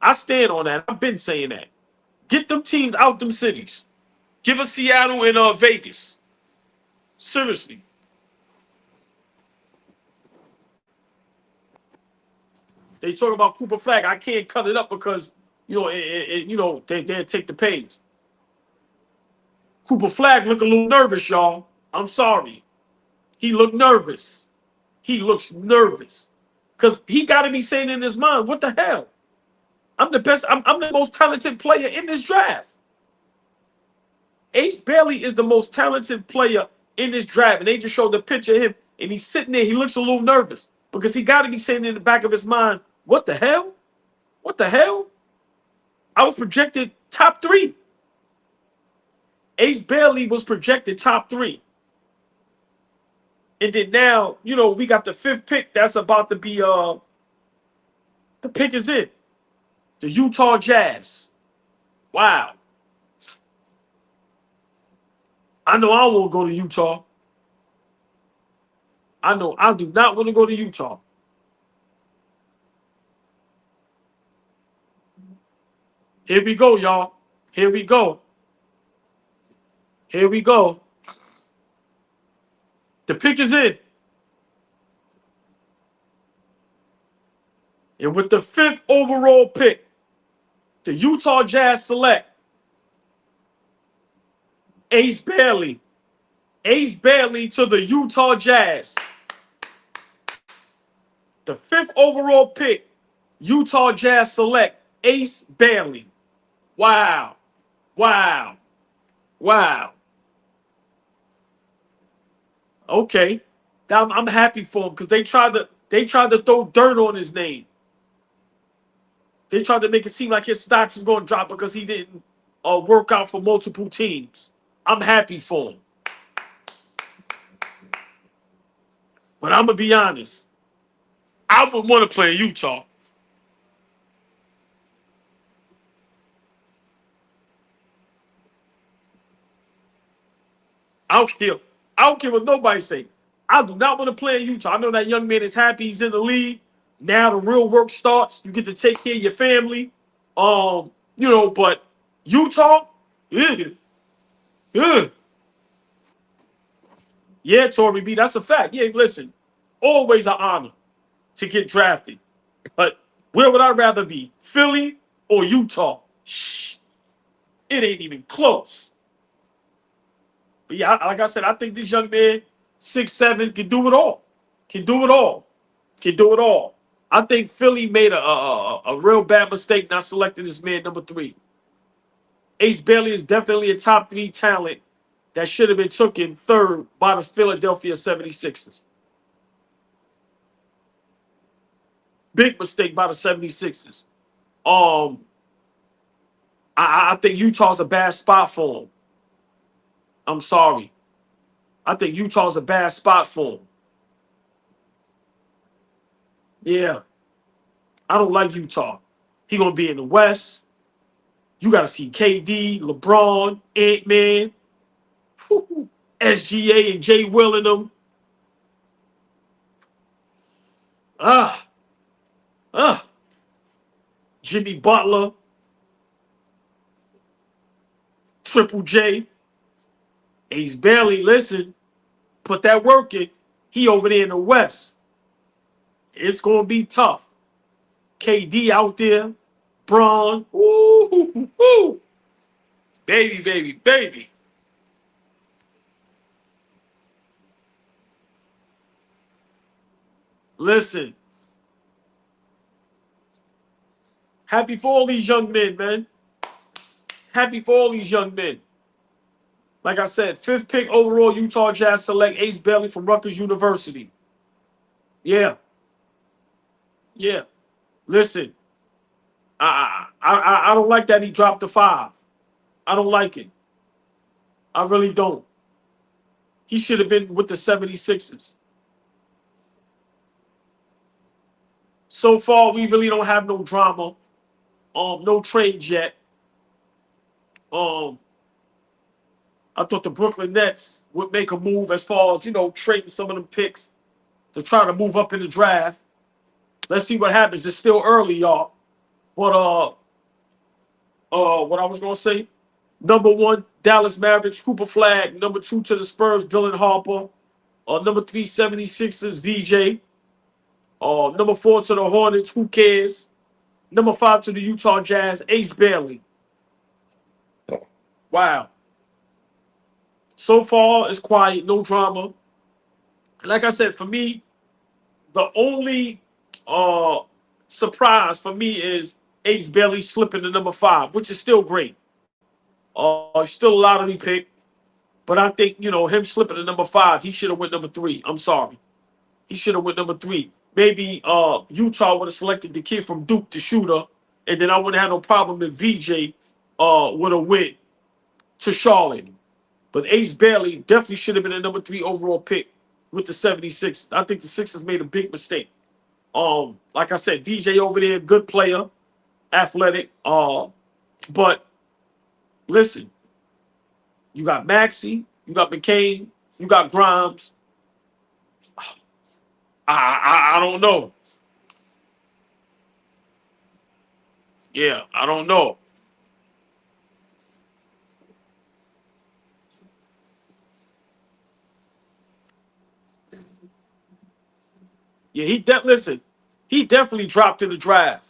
I stand on that. I've been saying that. Get them teams out them cities. Give us Seattle and Vegas. Seriously. They talk about Cooper Flag. I can't cut it up because, they'll take the page. Cooper Flag look a little nervous, y'all. I'm sorry. He looked nervous. He looks nervous. Because he got to be saying in his mind, what the hell? I'm the best. I'm the most talented player in this draft. Ace Bailey is the most talented player in this draft. And they just showed the picture of him. And he's sitting there. He looks a little nervous. Because he got to be saying in the back of his mind, what the hell? What the hell? I was projected top 3. Ace Bailey was projected top 3. And then now, we got the 5th pick. That's about to be, the pick is in. The Utah Jazz. Wow. I know I won't go to Utah. I know I do not want to go to Utah. Here we go, y'all. Here we go. Here we go. The pick is in. And with the 5th overall pick, the Utah Jazz select Ace Bailey. Ace Bailey to the Utah Jazz. The 5th overall pick, Utah Jazz select Ace Bailey. Wow. Wow. Wow. Okay. I'm happy for him because they tried to throw dirt on his name. They tried to make it seem like his stocks was going to drop because he didn't work out for multiple teams. I'm happy for him. But I'm going to be honest. I would want to play in Utah. I don't care what nobody say. I do not want to play in Utah. I know that young man is happy he's in the league. Now the real work starts. You get to take care of your family. But Utah, yeah. Yeah, Tory B, that's a fact. Yeah, listen, always an honor to get drafted. But where would I rather be, Philly or Utah? Shh, it ain't even close. But yeah, like I said, I think this young man, 6'7", can do it all. Can do it all. Can do it all. I think Philly made a real bad mistake not selecting this man #3. Ace Bailey is definitely a top 3 talent that should have been taken 3rd by the Philadelphia 76ers. Big mistake by the 76ers. I think Utah's a bad spot for him. I'm sorry. I think Utah's a bad spot for him. Yeah, I don't like Utah. He gonna be in the West. You got to see KD, LeBron, Ant-Man, SGA, and Jay Will in them. Ah, ah. Jimmy Butler, Triple J, Ace Bailey. Listen, put that work in. He over there in the West. It's gonna be tough. KD out there, Braun. Ooh, ooh. Baby, baby, baby. Listen, happy for all these young men, man. Happy for all these young men. Like I said, 5th pick overall, Utah Jazz select Ace Bailey from Rutgers University. Yeah, yeah. Listen, I don't like that he dropped the 5. I don't like it. I really don't. He should have been with the 76ers. So far, we really don't have no drama. No trades yet. I thought the Brooklyn Nets would make a move as far as, trading some of them picks to try to move up in the draft. Let's see what happens. It's still early, y'all. But what I was gonna say, number 1, Dallas Mavericks, Cooper Flag. Number 2 to the Spurs, Dylan Harper. Number 3, 76ers, VJ. Number 4 to the Hornets, who cares? Number 5 to the Utah Jazz, Ace Bailey. Wow. So far, it's quiet, no drama. Like I said, for me, the only surprise for me is Ace Bailey slipping to number 5, which is still great. Still a lottery pick, but I think him slipping to number 5, he should have went number 3. I'm sorry, he should have went number 3. Maybe Utah would have selected the kid from Duke, the shooter, and then I wouldn't have no problem if VJ would have went to Charlotte. But Ace Bailey definitely should have been a number 3 overall pick with the 76ers. I think the Sixers made a big mistake. Like I said, VJ over there, good player, athletic. But listen, you got Maxey, you got McCain, you got Grimes. I don't know. Yeah, I don't know. Yeah, listen. He definitely dropped in the draft.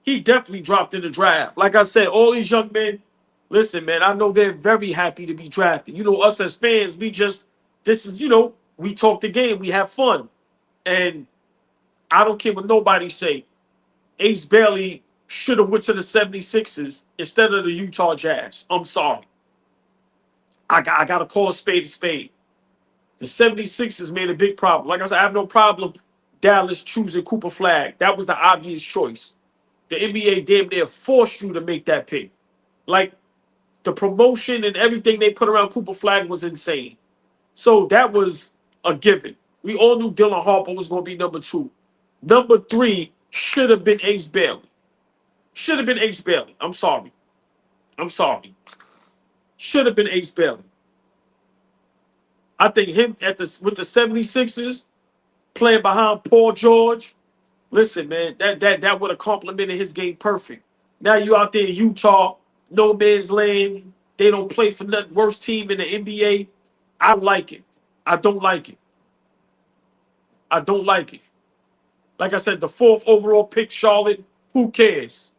He definitely dropped in the draft. Like I said, all these young men, listen, man, I know they're very happy to be drafted. Us as fans, we talk the game, we have fun. And I don't care what nobody say. Ace Bailey should have went to the 76ers instead of the Utah Jazz. I'm sorry. I got to call a spade a spade. The 76ers made a big problem. Like I said, I have no problem Dallas choosing Cooper Flag. That was the obvious choice. The NBA damn near forced you to make that pick. Like, the promotion and everything they put around Cooper Flag was insane. So that was a given. We all knew Dylan Harper was going to be number 2. Number 3 should have been Ace Bailey. Should have been Ace Bailey. I'm sorry. Should have been Ace Bailey. I think him with the 76ers playing behind Paul George. Listen, man, that would have complemented his game perfect. Now you out there in Utah, no man's land. They don't play for the worst team in the NBA. I don't like it. I don't like it. I don't like it. Like I said, the 4th overall pick, Charlotte. Who cares?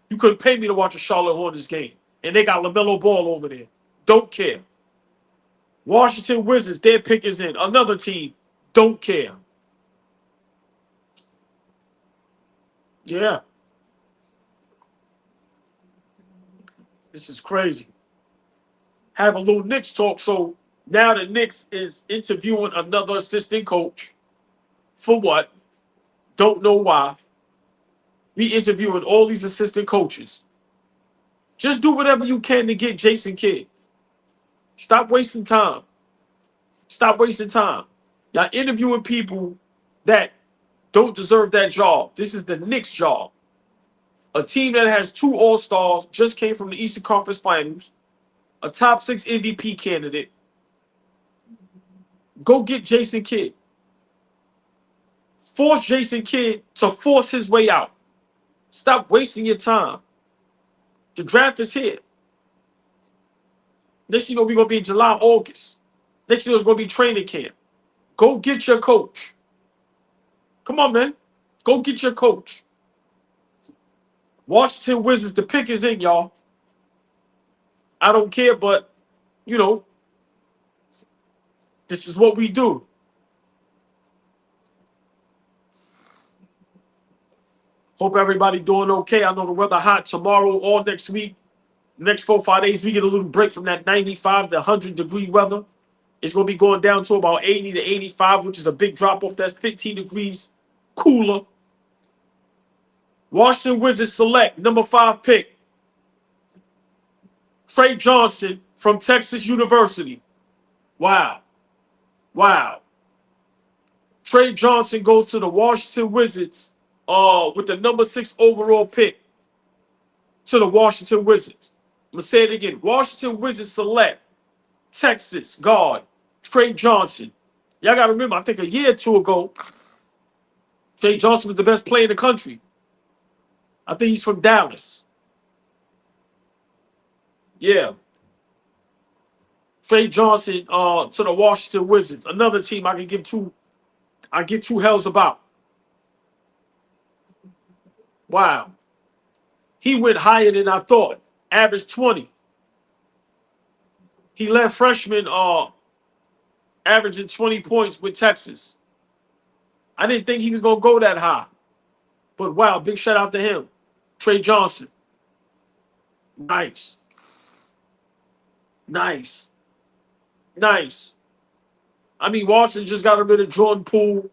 You couldn't pay me to watch a Charlotte Hornets game. And they got LaMelo Ball over there. Don't care. Washington Wizards, their pick is in. Another team, don't care. Yeah. This is crazy. Have a little Knicks talk. So now the Knicks is interviewing another assistant coach. For what? Don't know why. We interviewing all these assistant coaches. Just do whatever you can to get Jason Kidd. Stop wasting time. Stop wasting time. Y'all interviewing people that don't deserve that job. This is the Knicks' job. A team that has 2 All-Stars, just came from the Eastern Conference Finals, a top 6 MVP candidate. Go get Jason Kidd. Force Jason Kidd to force his way out. Stop wasting your time. The draft is here. Next you know, we're going to be in July, August. Next you know, it's going to be training camp. Go get your coach. Come on, man. Go get your coach. Washington Wizards, the pick is in, y'all. I don't care, but, you know, this is what we do. Hope everybody doing okay. I know the weather hot tomorrow, all next week. Next 4 or 5 days, we get a little break from that 95 to 100-degree weather. It's going to be going down to about 80 to 85, which is a big drop off. That's 15 degrees cooler. Washington Wizards select number 5 pick, Trey Johnson from Texas University. Wow. Wow. Trey Johnson goes to the Washington Wizards with the number 6 overall pick to the Washington Wizards. I'm going to say it again. Washington Wizards select Texas guard Trey Johnson. Y'all got to remember, I think a year or two ago, Trey Johnson was the best player in the country. I think he's from Dallas. Yeah. Trey Johnson to the Washington Wizards. Another team I can give two hells about. Wow. He went higher than I thought. Average 20. He led freshman averaging 20 points with Texas. I didn't think he was going to go that high. But wow, big shout out to him. Trey Johnson. Nice. Nice. Nice. I mean, Washington just got rid of Jordan Poole.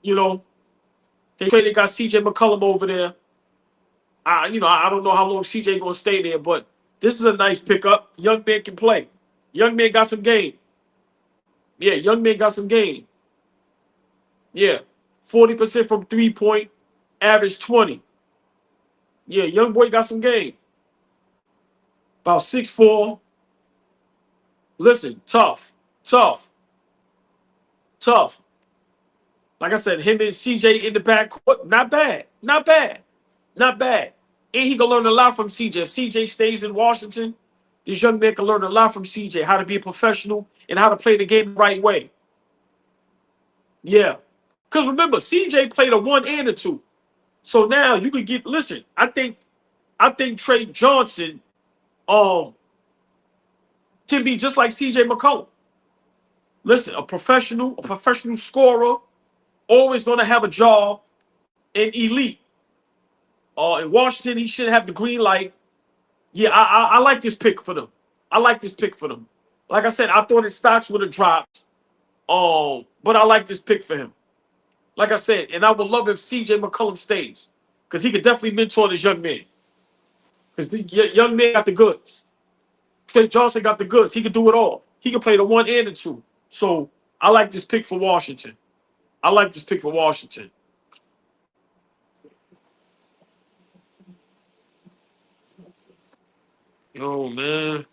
You know, they got CJ McCollum over there. I don't know how long CJ going to stay there, but this is a nice pickup. Young man can play. Young man got some game. Yeah, young man got some game. Yeah, 40% from 3-point, average 20. Yeah, young boy got some game. About 6'4". Listen, tough. Like I said, him and CJ in the backcourt, not bad. And he can learn a lot from CJ. If CJ stays in Washington, this young man can learn a lot from CJ, how to be a professional and how to play the game the right way. Yeah. Because remember, CJ played a 1 and a 2. So now you could get, listen, I think Trey Johnson can be just like CJ McCollum. Listen, a professional scorer, always going to have a job, and elite. In Washington, he shouldn't have the green light. Yeah, I like this pick for them. Like I said, I thought his stocks would have dropped. But I like this pick for him. Like I said, and I would love if CJ McCollum stays, because he could definitely mentor this young man. Because the young man got the goods. Trey Johnson got the goods. He could do it all. He could play the 1 and the 2. So I like this pick for Washington. Yo, man.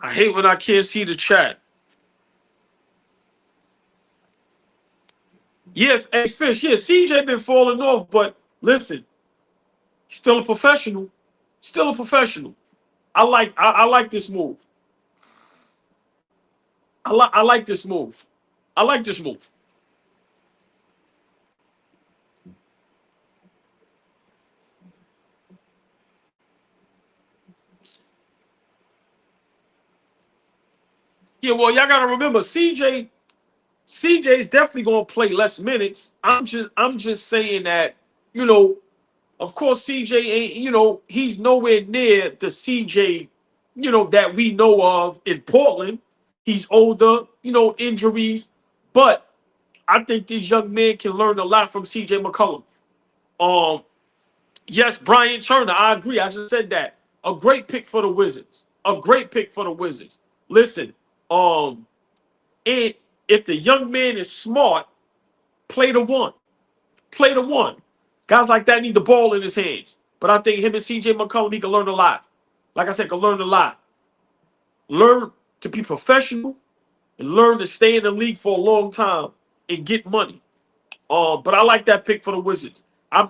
I hate when I can't see the chat. Yeah, hey, Fish, yeah, CJ been falling off, but listen, still a professional. I like this move. I like this move. Yeah, well, y'all gotta remember, CJ's definitely gonna play less minutes. I'm just saying that, you know, of course CJ ain't, you know, he's nowhere near the CJ, you know, that we know of in Portland. He's older, you know, injuries, but I think this young man can learn a lot from CJ McCollum. Yes, Brian Turner, I agree. I just said that. A great pick for the Wizards. A great pick for the Wizards. Listen, and if the young man is smart, play the one. Play the one. Guys like that need the ball in his hands. But I think him and CJ McCollum can learn a lot. Like I said, can learn a lot. Learn to be professional and learn to stay in the league for a long time and get money. But I like that pick for the Wizards. I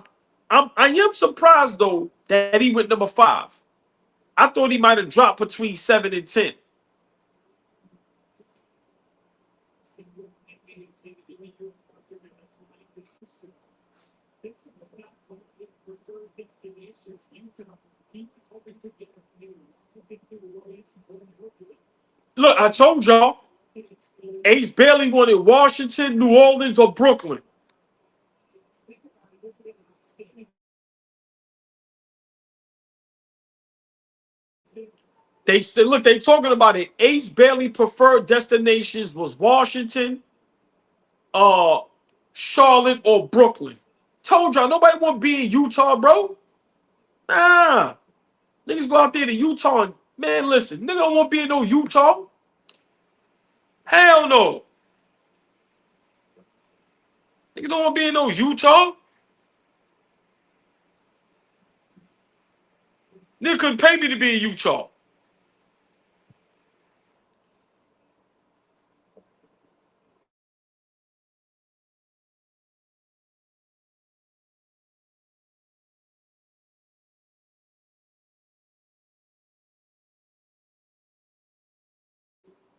am surprised though that he went number 5. I thought he might have dropped between 7 and 10. Look, I told y'all, Ace Bailey wanted Washington, New Orleans, or Brooklyn. They said, look, they talking about it. Ace Bailey preferred destinations was Washington, Charlotte, or Brooklyn. Told y'all, nobody want to be in Utah, bro. Nah. Niggas go out there to Utah and, man, listen, nigga don't want to be in no Utah. Hell no. Niggas don't want to be in no Utah. Nigga couldn't pay me to be in Utah.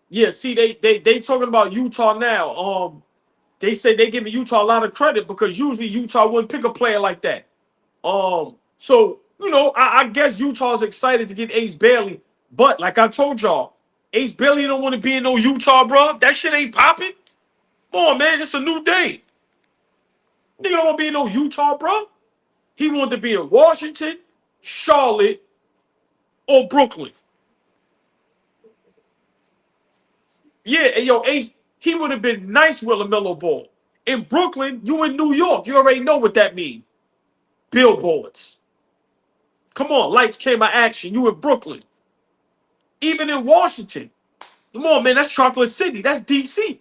Yeah, see, they talking about Utah now. They say they giving Utah a lot of credit because usually Utah wouldn't pick a player like that. So you know, I guess Utah's excited to get Ace Bailey, but like I told y'all, Ace Bailey don't want to be in no Utah, bro. That shit ain't popping. Come on, man, it's a new day. Nigga don't want to be in no Utah, bro. He wanted to be in Washington, Charlotte, or Brooklyn. Yeah, and yo, Ace, he would have been nice with LaMelo Ball. In Brooklyn, you in New York. You already know what that means. Billboards. Come on, lights, camera, action. You in Brooklyn. Even in Washington. Come on, man, that's Chocolate City. That's DC.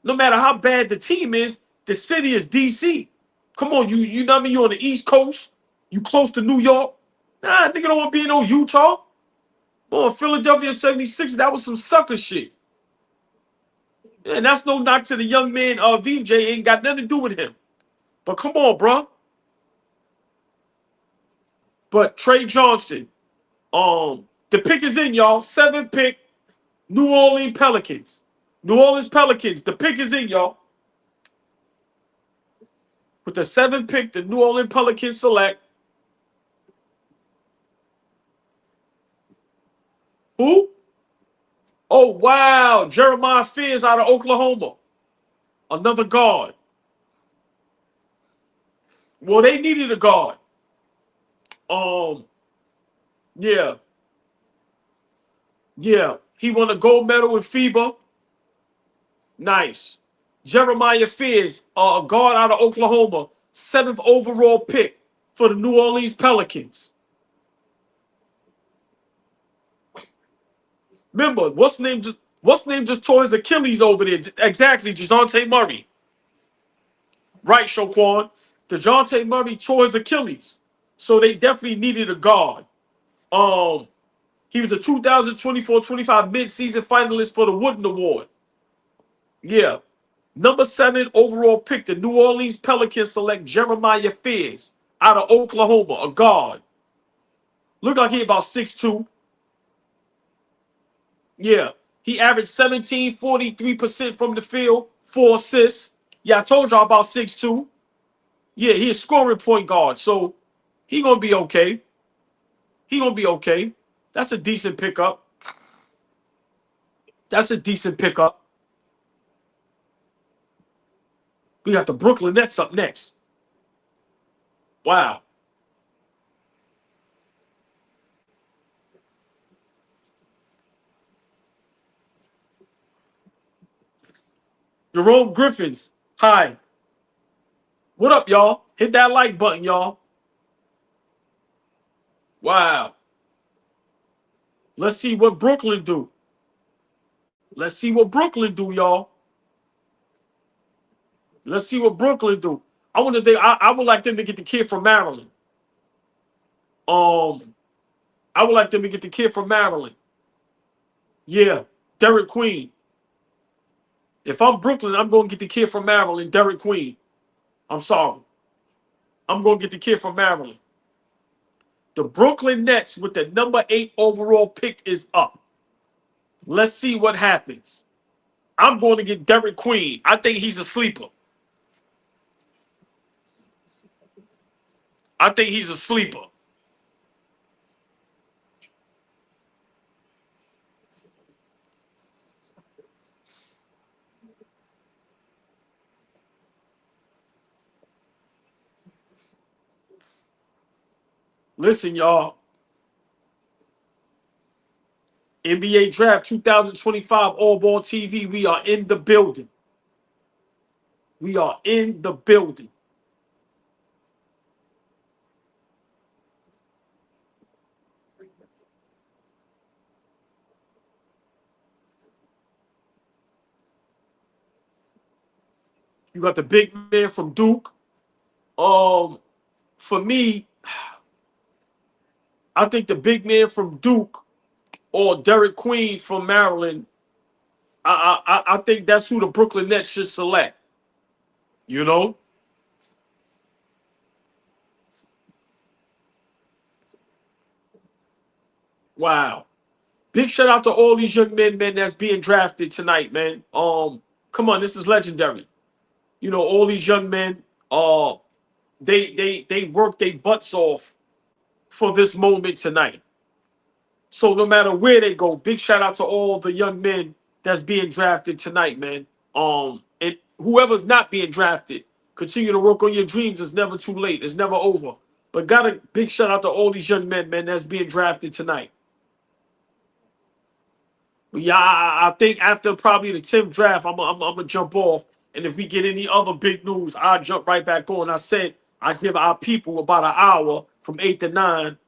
No matter how bad the team is, the city is DC. Come on, you know what I mean? You on the East Coast. You close to New York. Nah, nigga don't want to be in no Utah. Oh, Philadelphia 76, that was some sucker shit. And that's no knock to the young man, VJ. Ain't got nothing to do with him. But come on, bro. But Trey Johnson, the pick is in, y'all. 7th pick, New Orleans Pelicans. New Orleans Pelicans, the pick is in, y'all. With the 7th pick, the New Orleans Pelicans select. Who? Oh, wow. Jeremiah Fears out of Oklahoma. Another guard. Well, they needed a guard. Yeah. Yeah. He won a gold medal in FIBA. Nice. Jeremiah Fears, a guard out of Oklahoma, 7th overall pick for the New Orleans Pelicans. Remember, what's name just tore his Achilles over there? Exactly, DeJounte Murray. Right, Shoquan. DeJounte Murray tore his Achilles. So they definitely needed a guard. He was a 2024-25 midseason finalist for the Wooden Award. Yeah. Number 7 overall pick, the New Orleans Pelicans select Jeremiah Fears out of Oklahoma, a guard. Look like he about 6'2". Yeah. He averaged 17, 43% from the field, 4 assists. Yeah, I told y'all about 6'2". Yeah, he a scoring point guard, so he gonna be okay. He gonna be okay. That's a decent pickup. That's a decent pickup. We got the Brooklyn Nets up next. Wow. Jerome Griffins. Hi. What up, y'all? Hit that like button, y'all. Wow. Let's see what Brooklyn do. Let's see what Brooklyn do, y'all. Let's see what Brooklyn do. I would like them to get the kid from Maryland. I would like them to get the kid from Maryland. Yeah, Derek Queen. If I'm Brooklyn, I'm going to get the kid from Maryland, Derek Queen. I'm sorry. I'm going to get the kid from Maryland. The Brooklyn Nets with the number 8 overall pick is up. Let's see what happens. I'm going to get Derek Queen. I think he's a sleeper. I think he's a sleeper. Listen, y'all. NBA Draft 2025 AllBall TV. We are in the building. We are in the building. You got the big man from Duke. For me, I think the big man from Duke or Derek Queen from Maryland. I think that's who the Brooklyn Nets should select. You know? Wow. Big shout out to all these young men, man, that's being drafted tonight, man. Come on, this is legendary. You know, all these young men, they work their butts off for this moment tonight. So no matter where they go, big shout out to all the young men that's being drafted tonight, man. And whoever's not being drafted, continue to work on your dreams. It's never too late. It's never over. But got a big shout out to all these young men, man, that's being drafted tonight. But yeah, I think after probably the 10th draft, I'm gonna jump off. And if we get any other big news, I'll jump right back on. I said I give our people about an hour from 8 to 9.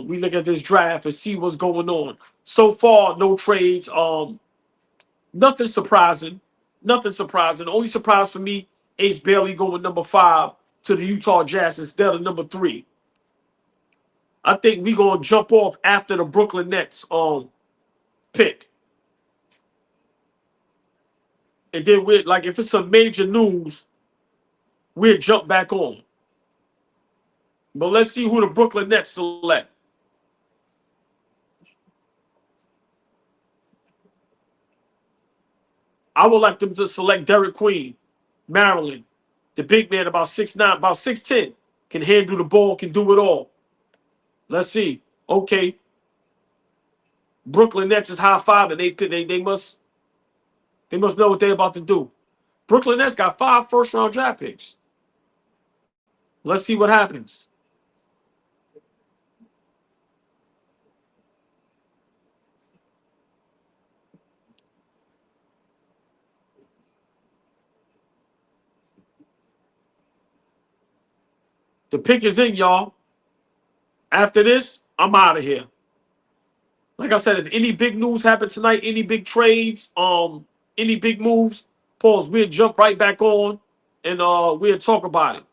We look at this draft and see what's going on. So far, no trades. Nothing surprising. Nothing surprising. The only surprise for me, Ace Bailey going number 5 to the Utah Jazz instead of number 3. I think we're gonna jump off after the Brooklyn Nets pick. And then we're like, if it's some major news, we'll jump back on. But let's see who the Brooklyn Nets select. I would like them to select Derek Queen, Maryland. The big man, about 6'9", about 6'10", can handle the ball, can do it all. Let's see. Okay. Brooklyn Nets is high five, and they must know what they're about to do. Brooklyn Nets got 5 first-round draft picks. Let's see what happens. The pick is in, y'all. After this, I'm out of here. Like I said, if any big news happen tonight, any big trades, any big moves, pause, we'll jump right back on and we'll talk about it.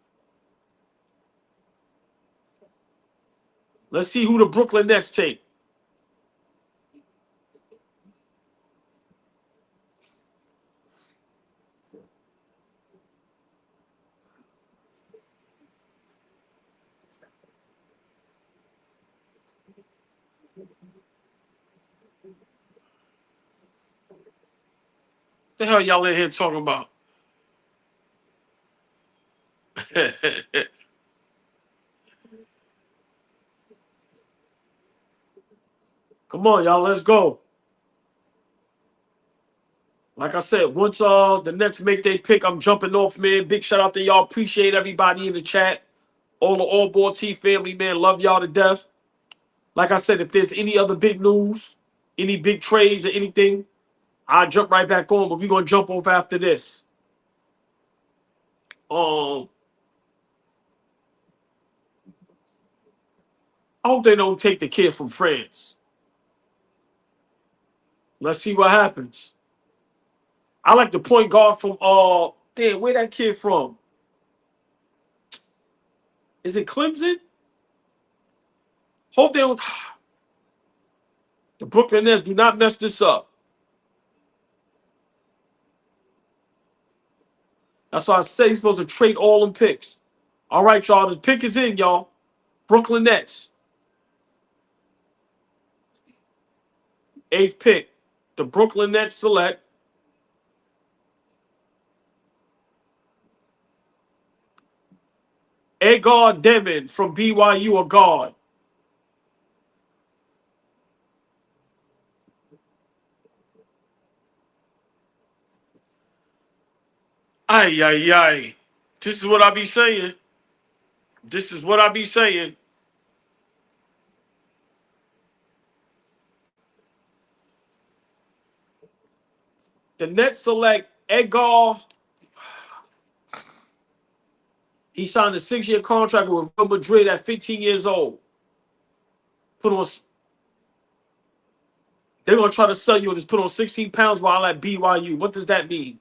Let's see who the Brooklyn Nets take. The hell y'all in here talking about? Come on, y'all, let's go. Like I said, once the Nets make their pick, I'm jumping off, man. Big shout out to y'all. Appreciate everybody in the chat. All the AllBall TV family, man. Love y'all to death. Like I said, if there's any other big news, any big trades or anything, I'll jump right back on. But we're gonna jump off after this. I hope they don't take the kid from France. Let's see what happens. I like the point guard from damn, where that kid from? Is it Clemson? Hope they don't. The Brooklyn Nets do not mess this up. That's why I say he's supposed to trade all them picks. All right, y'all. The pick is in, y'all. Brooklyn Nets. 8th pick. The Brooklyn Nets select Edgar Demon from BYU, a guard. Ay, ay, ay. This is what I be saying. This is what I be saying. The Nets select Edgar. He signed a 6-year contract with Real Madrid at 15 years old. Put on. They're gonna try to sell you and just put on 16 pounds while at BYU. What does that mean?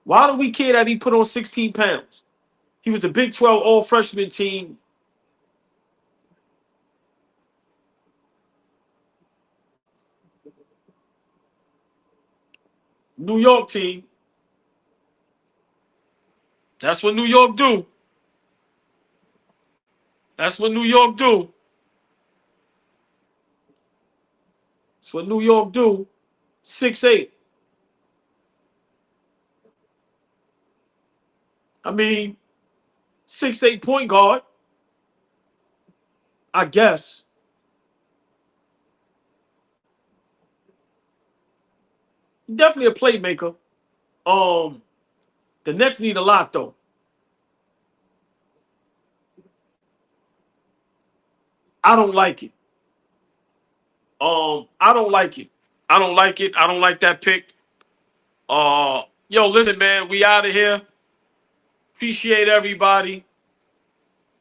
Why do we care that he put on 16 pounds? He was the Big 12 all-freshman team. New York team. That's what New York do. That's what New York do. That's what New York do. 6'8". I mean, 6'8" point guard. I guess. Definitely a playmaker. The Nets need a lot though. I don't like it. I don't like it. I don't like it. I don't like that pick. Yo, listen, man, we out of here. Appreciate everybody.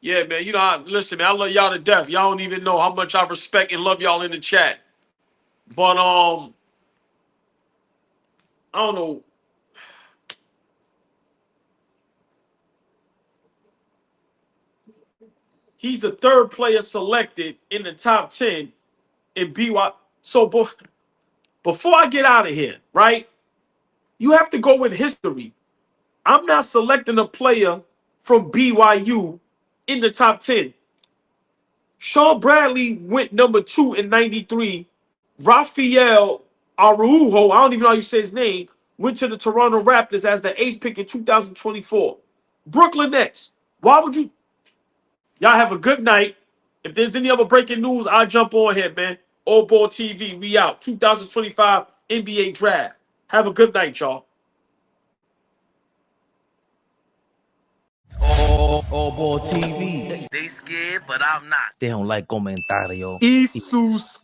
Yeah, man. You know, listen, man, I love y'all to death. Y'all don't even know how much I respect and love y'all in the chat. But I don't know. He's the 3rd player selected in the top 10 in BY. So before I get out of here, right? You have to go with history. I'm not selecting a player from BYU in the top 10. Sean Bradley went number 2 in 93. Rafael Araujo, I don't even know how you say his name, went to the Toronto Raptors as the 8th pick in 2024. Brooklyn Nets. Why would you? Y'all have a good night. If there's any other breaking news, I'll jump on here, man. AllBall TV, we out. 2025 NBA Draft. Have a good night, y'all. AllBall TV. They scared, but I'm not. They don't like comentario. Jesus